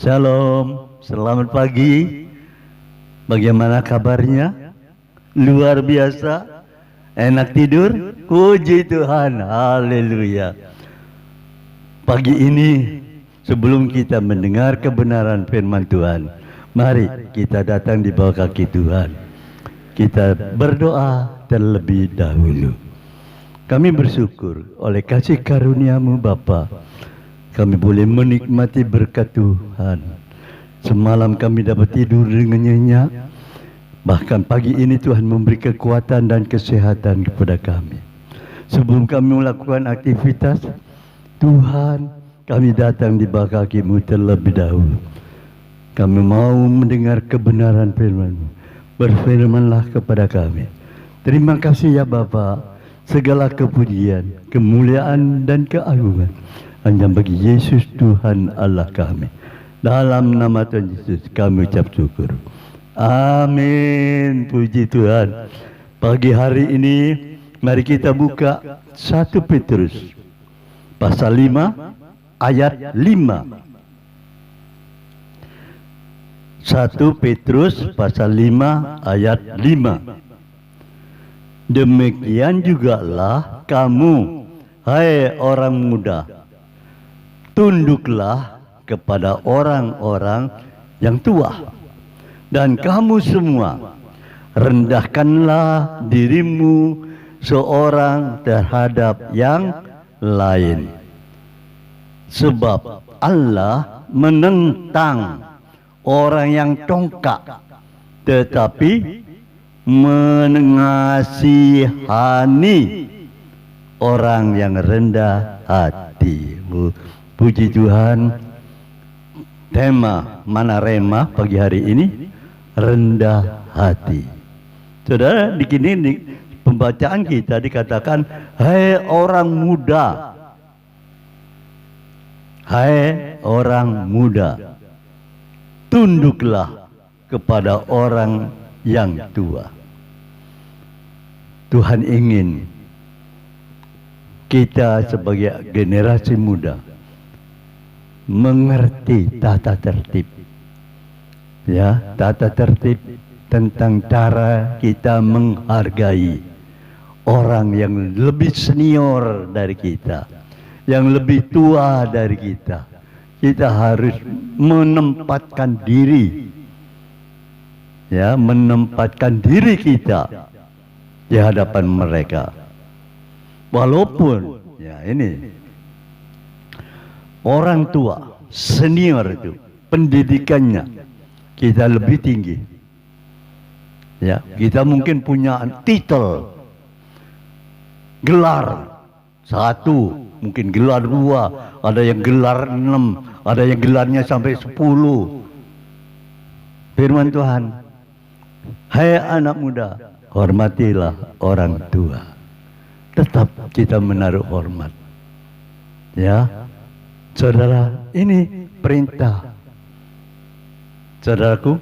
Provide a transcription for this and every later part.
Shalom, selamat pagi. Bagaimana kabarnya? Luar biasa. Enak tidur? Puji Tuhan, haleluya. Pagi ini, sebelum kita mendengar kebenaran firman Tuhan, mari kita datang di bawah kaki Tuhan. Kita berdoa terlebih dahulu. Kami bersyukur oleh kasih karunia-Mu Bapa, kami boleh menikmati berkat Tuhan. Semalam kami dapat tidur dengan nyenyak. Bahkan pagi ini Tuhan memberi kekuatan dan kesehatan kepada kami. Sebelum kami melakukan aktivitas, Tuhan, kami datang di bawah kaki-Mu terlebih dahulu. Kami mau mendengar kebenaran firman-Mu. Berfirmanlah kepada kami. Terima kasih ya Bapa. Segala kepujian, kemuliaan dan keagungan hanya bagi Yesus Tuhan Allah kami. Dalam nama Tuhan Yesus kami ucap syukur. Amin. Puji Tuhan. Pagi hari ini mari kita buka 1 Petrus pasal 5 ayat 5. 1 Petrus pasal 5 ayat 5. Demikian jugalah kamu, hai orang muda, tunduklah kepada orang-orang yang tua. Dan kamu semua, rendahkanlah dirimu seorang terhadap yang lain. Sebab Allah menentang orang yang congkak, tetapi mengasihani orang yang rendah hati. Puji Tuhan. Tema Manarema pagi hari ini rendah hati. Saudara, di sini pembacaan kita dikatakan, hai orang muda, hai orang muda, tunduklah kepada orang yang tua. Tuhan ingin kita sebagai generasi muda mengerti tata tertib, ya, tata tertib tentang cara kita menghargai orang yang lebih senior dari kita, yang lebih tua dari kita. Kita harus menempatkan diri, ya, menempatkan diri kita di hadapan mereka. Walaupun, ya, ini orang tua, senior itu, pendidikannya kita lebih tinggi. Ya, kita mungkin punya titel, gelar 1, mungkin gelar 2, ada yang gelar 6, ada yang gelarnya sampai 10. Firman Tuhan, hai anak muda, hormatilah orang tua. Tetap kita menaruh hormat. Ya, saudara, ini perintah. Saudaraku,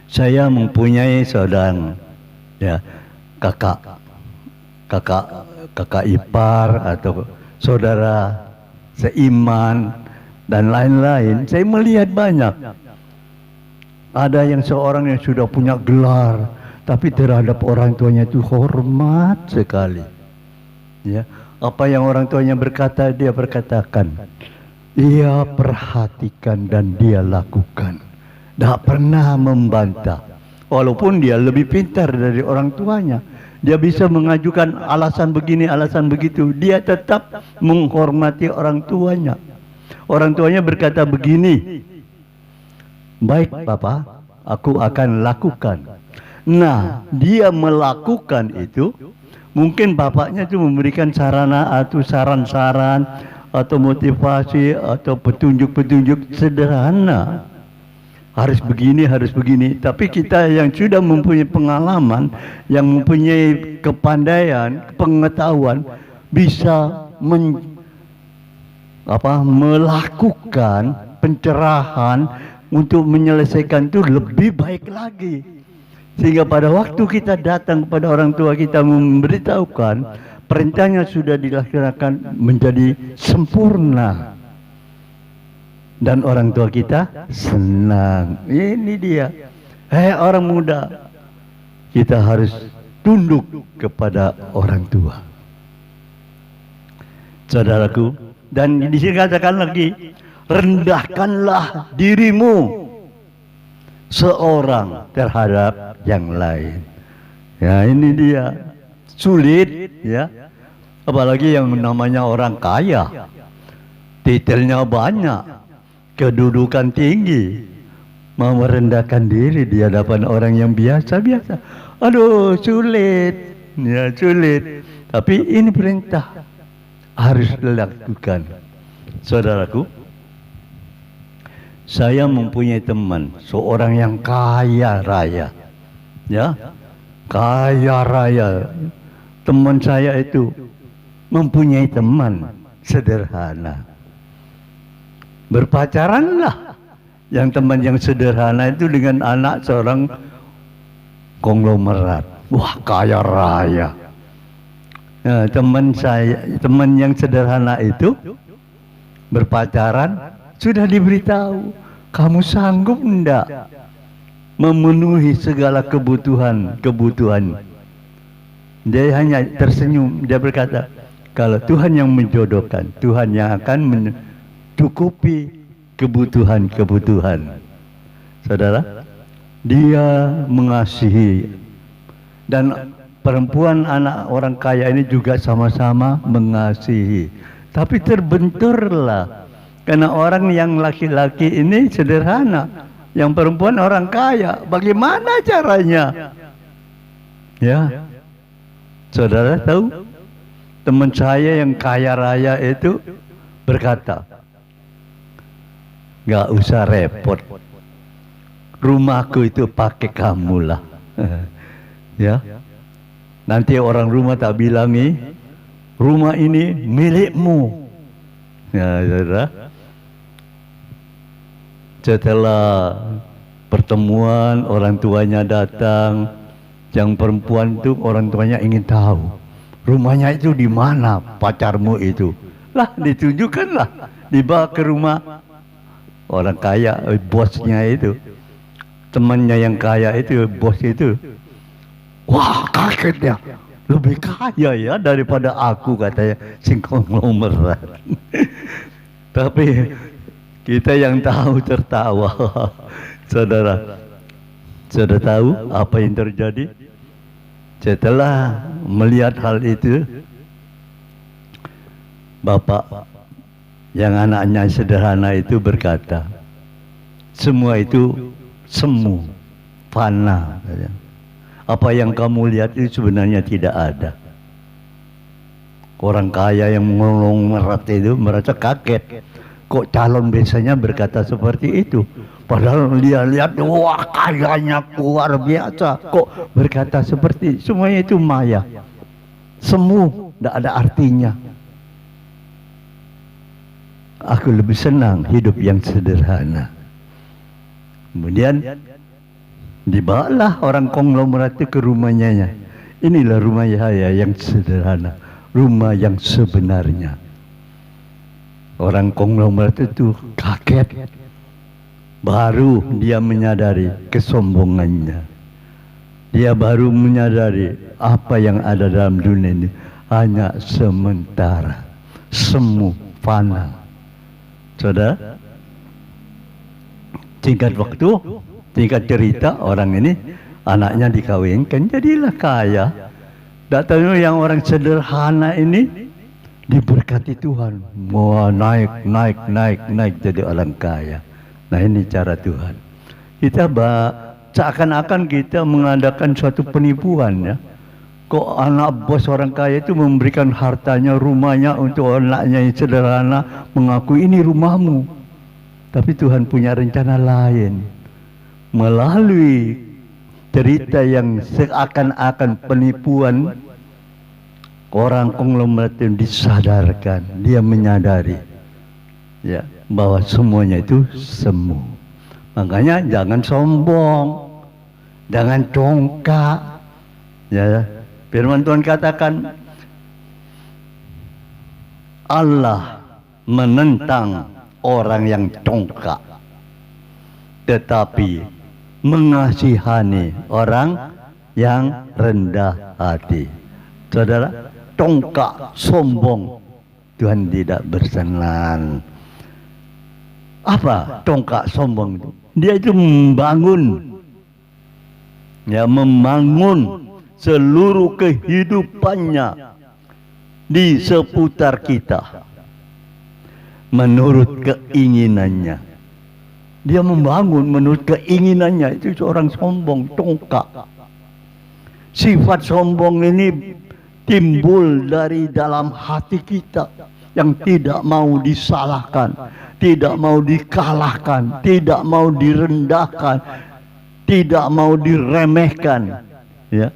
saya mempunyai saudara, ya, kakak ipar atau saudara seiman dan lain-lain. Saya melihat banyak. Ada yang seorang yang sudah punya gelar, tapi terhadap orang tuanya itu hormat sekali. Ya. Apa yang orang tuanya berkata, dia berkatakan. Ia perhatikan dan dia lakukan. Tak pernah membantah. Walaupun dia lebih pintar dari orang tuanya. Dia bisa mengajukan alasan begini, alasan begitu. Dia tetap menghormati orang tuanya. Orang tuanya berkata begini, baik Papa, aku akan lakukan. Nah, dia melakukan itu. Mungkin bapaknya itu memberikan sarana atau saran-saran atau motivasi atau petunjuk-petunjuk sederhana. Harus begini, harus begini. Tapi kita yang sudah mempunyai pengalaman, yang mempunyai kepandaian, pengetahuan, bisa melakukan pencerahan untuk menyelesaikan itu lebih baik lagi. Sehingga pada waktu kita datang kepada orang tua kita memberitahukan, perintah, perintahnya sudah dilaksanakan menjadi sempurna. dan orang tua kita senang. Ini dia. Hei orang muda, kita harus tunduk kepada orang tua. Saudaraku, dan di sini katakan lagi, rendahkanlah dirimu seorang terhadap yang lain. Ya, ini dia. Sulit, ya. Apalagi yang namanya orang kaya, titelnya banyak, kedudukan tinggi, mau merendahkan diri di hadapan orang yang biasa-biasa. Aduh, sulit, ya sulit. Tapi ini perintah harus dilakukan. Saudaraku, saya mempunyai teman, seorang yang kaya raya, ya, kaya raya. Teman saya itu mempunyai teman sederhana. Berpacaranlah yang teman yang sederhana itu dengan anak seorang konglomerat. Wah, kaya raya. Nah, teman saya, teman yang sederhana itu berpacaran, sudah diberitahu, kamu sanggup enggak memenuhi segala kebutuhan. Dia hanya tersenyum, dia berkata, kalau Tuhan yang menjodohkan, Tuhan yang akan mencukupi kebutuhan. Saudara, dia mengasihi, dan perempuan anak orang kaya ini juga sama-sama mengasihi. Tapi terbenturlah karena orang yang laki-laki ini sederhana, yang perempuan orang kaya. Bagaimana caranya? Ya, saudara tahu, teman saya yang kaya raya itu berkata, nggak usah repot, rumahku itu pakai kamulah. Ya, nanti orang rumah tak bilangi, rumah ini milikmu. Ya, saudara. Setelah pertemuan, orang tuanya datang. Yang perempuan itu orang tuanya ingin tahu, rumahnya itu di mana pacarmu itu. Lah, ditunjukkanlah, dibawa ke rumah orang kaya, bosnya itu. Temannya yang kaya itu, bos itu. Wah, kagetnya, lebih kaya ya daripada aku, katanya, sing konglomerat. Tapi kita yang tahu tertawa. Saudara, sudah tahu apa yang terjadi? Setelah melihat hal itu, bapak yang anaknya sederhana itu berkata, semua itu semu, fana. Apa yang kamu lihat itu sebenarnya tidak ada. Orang kaya yang mengolong-merat itu merasa kaget. Kok calon biasanya berkata seperti itu? Padahal dia lihat, wah kayanya luar biasa. Kok berkata seperti, semuanya itu maya, semu, tidak ada artinya. Aku lebih senang hidup yang sederhana. Kemudian dibawalah orang konglomerat itu ke rumahnya. Inilah rumah saya yang sederhana, rumah yang sebenarnya. Orang konglomerat itu kaget. Baru dia menyadari kesombongannya. Dia baru menyadari apa yang ada dalam dunia ini hanya sementara, semu, fana. Saudara, singkat waktu, singkat cerita, orang ini anaknya dikawinkan, jadilah kaya. Datangnya yang orang sederhana ini diberkati Tuhan, mau naik jadi orang kaya. Nah, ini cara Tuhan. Kita seakan-akan kita mengadakan suatu penipuan, ya. Kok anak bos orang kaya itu memberikan hartanya, rumahnya untuk anaknya yang sederhana, mengaku ini rumahmu. Tapi Tuhan punya rencana lain. Melalui cerita yang seakan-akan penipuan, orang konglomerat itu disadarkan, dia menyadari, ya, bahwa semuanya itu semu. Makanya jangan sombong, jangan congkak. Ya, firman Tuhan katakan, Allah menentang orang yang congkak, tetapi mengasihani orang yang rendah hati. Saudara, congkak, sombong, Tuhan tidak berkenan. Apa congkak sombong itu? Dia itu membangun, ya, membangun seluruh kehidupannya di seputar kita menurut keinginannya. Dia membangun menurut keinginannya. Itu seorang sombong, congkak. Sifat sombong ini timbul dari dalam hati kita yang tidak mau disalahkan, tidak mau dikalahkan, tidak mau direndahkan, tidak mau diremehkan. Ya.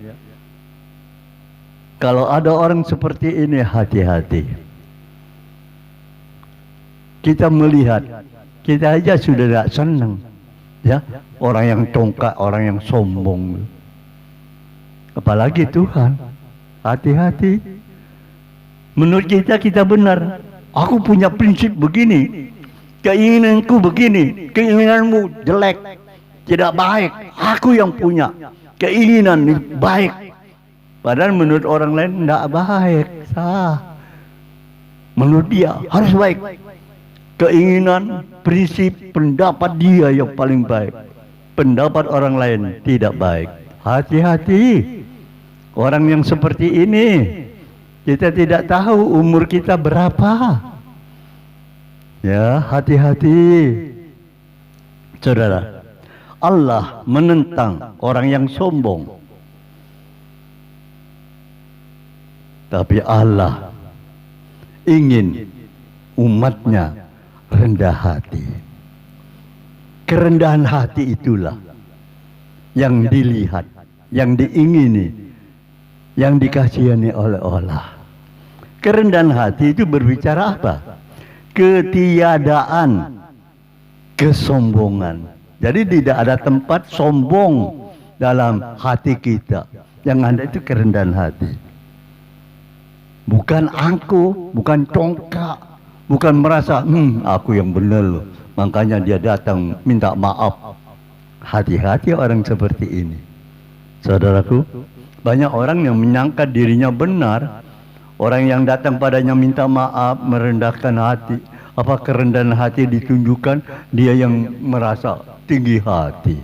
Kalau ada orang seperti ini, hati-hati. Kita melihat, kita aja sudah tidak senang, ya, orang yang congkak, orang yang sombong. Apalagi Tuhan. Hati-hati. Menurut kita, kita benar. Aku punya prinsip begini, keinginanku begini, keinginanmu jelek, tidak baik. Aku yang punya keinginan baik. Padahal menurut orang lain tidak baik, salah. Menurut dia harus baik. Keinginan, prinsip, pendapat dia yang paling baik. Pendapat orang lain tidak baik. Hati-hati. Orang yang seperti ini, kita tidak tahu umur kita berapa. Ya, hati-hati. Saudara, Allah menentang orang yang sombong. Tapi Allah ingin umatnya rendah hati. Kerendahan hati itulah yang dilihat, yang diingini, yang dikasihani oleh Allah. Kerendahan hati itu berbicara apa? Ketiadaan kesombongan. Jadi tidak ada tempat sombong dalam hati kita. Yang ada itu kerendahan hati. Bukan angkuh, bukan congkak, bukan merasa aku yang benar loh, makanya dia datang minta maaf. Hati-hati orang seperti ini. Saudaraku, banyak orang yang menyangka dirinya benar. Orang yang datang padanya minta maaf, merendahkan hati. Apa kerendahan hati ditunjukkan? Dia yang merasa tinggi hati.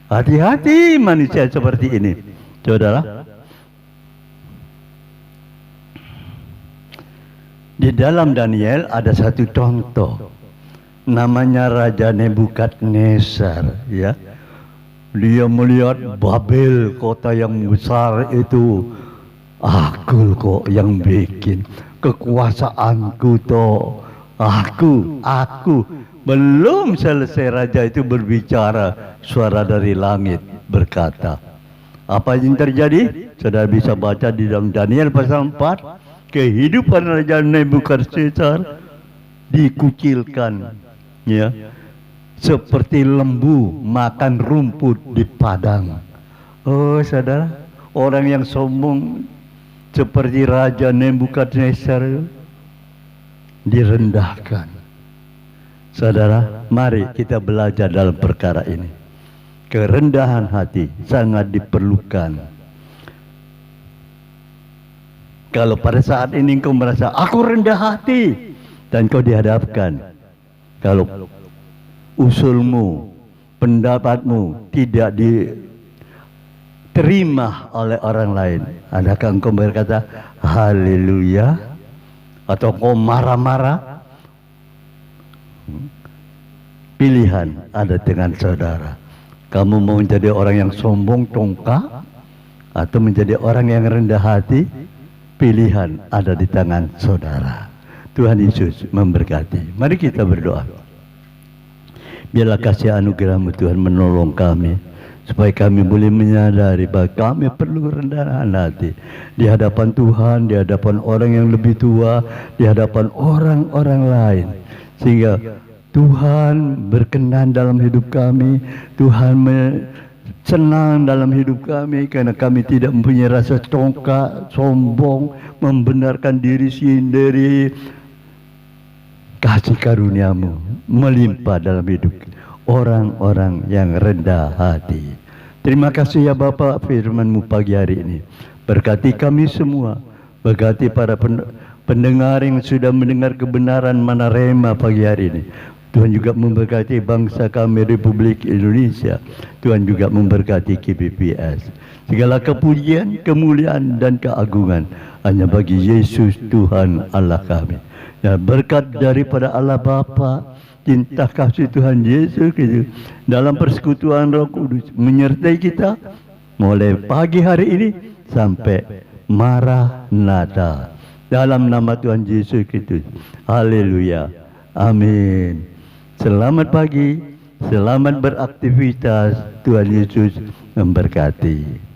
Hati-hati manusia seperti ini. Saudara, di dalam Daniel ada satu contoh, namanya Raja Nebukadnezar, ya. Dia melihat Babel, kota yang besar itu, aku kok yang bikin, kekuasaanku toh, aku. Belum selesai raja itu berbicara, suara dari langit berkata, apa yang terjadi? Saudara bisa baca di dalam Daniel pasal 4. Kehidupan Raja Nebukadnezar dikucilkan, ya, seperti lembu makan rumput di padang. Oh saudara, orang yang sombong seperti Raja Nebukadnezar direndahkan. Saudara, mari kita belajar dalam perkara ini. Kerendahan hati sangat diperlukan. Kalau pada saat ini engkau merasa aku rendah hati, dan kau dihadapkan, kalau usulmu, pendapatmu tidak diterima oleh orang lain, adakah engkau berkata haleluya? Atau kau marah-marah? Pilihan ada dengan saudara. Kamu mau menjadi orang yang sombong, congkak, atau menjadi orang yang rendah hati? Pilihan ada di tangan saudara. Tuhan Yesus memberkati. Mari kita berdoa. Biarlah kasih anugerah-Mu Tuhan menolong kami, supaya kami boleh menyadari bahwa kami perlu kerendahan hati di hadapan Tuhan, di hadapan orang yang lebih tua, di hadapan orang-orang lain, sehingga Tuhan berkenan dalam hidup kami. Tuhan senang dalam hidup kami, karena kami tidak mempunyai rasa congkak, sombong, membenarkan diri sendiri, kasih karuniamu melimpah dalam hidup orang-orang yang rendah hati. Terima kasih ya Bapa, firman-Mu pagi hari ini. Berkati kami semua, berkati para pendengar yang sudah mendengar kebenaran mana rema pagi hari ini. Tuhan juga memberkati bangsa kami Republik Indonesia. Tuhan juga memberkati KPPS. Segala kepujian, kemuliaan dan keagungan hanya bagi Yesus Tuhan Allah kami. Ya, berkat daripada Allah Bapa, cinta kasih Tuhan Yesus Kristus dalam persekutuan Roh Kudus menyertai kita mulai pagi hari ini sampai Maranatha. Dalam nama Tuhan Yesus Kristus. Haleluya. Amin. Selamat pagi, selamat beraktivitas. Tuhan Yesus memberkati.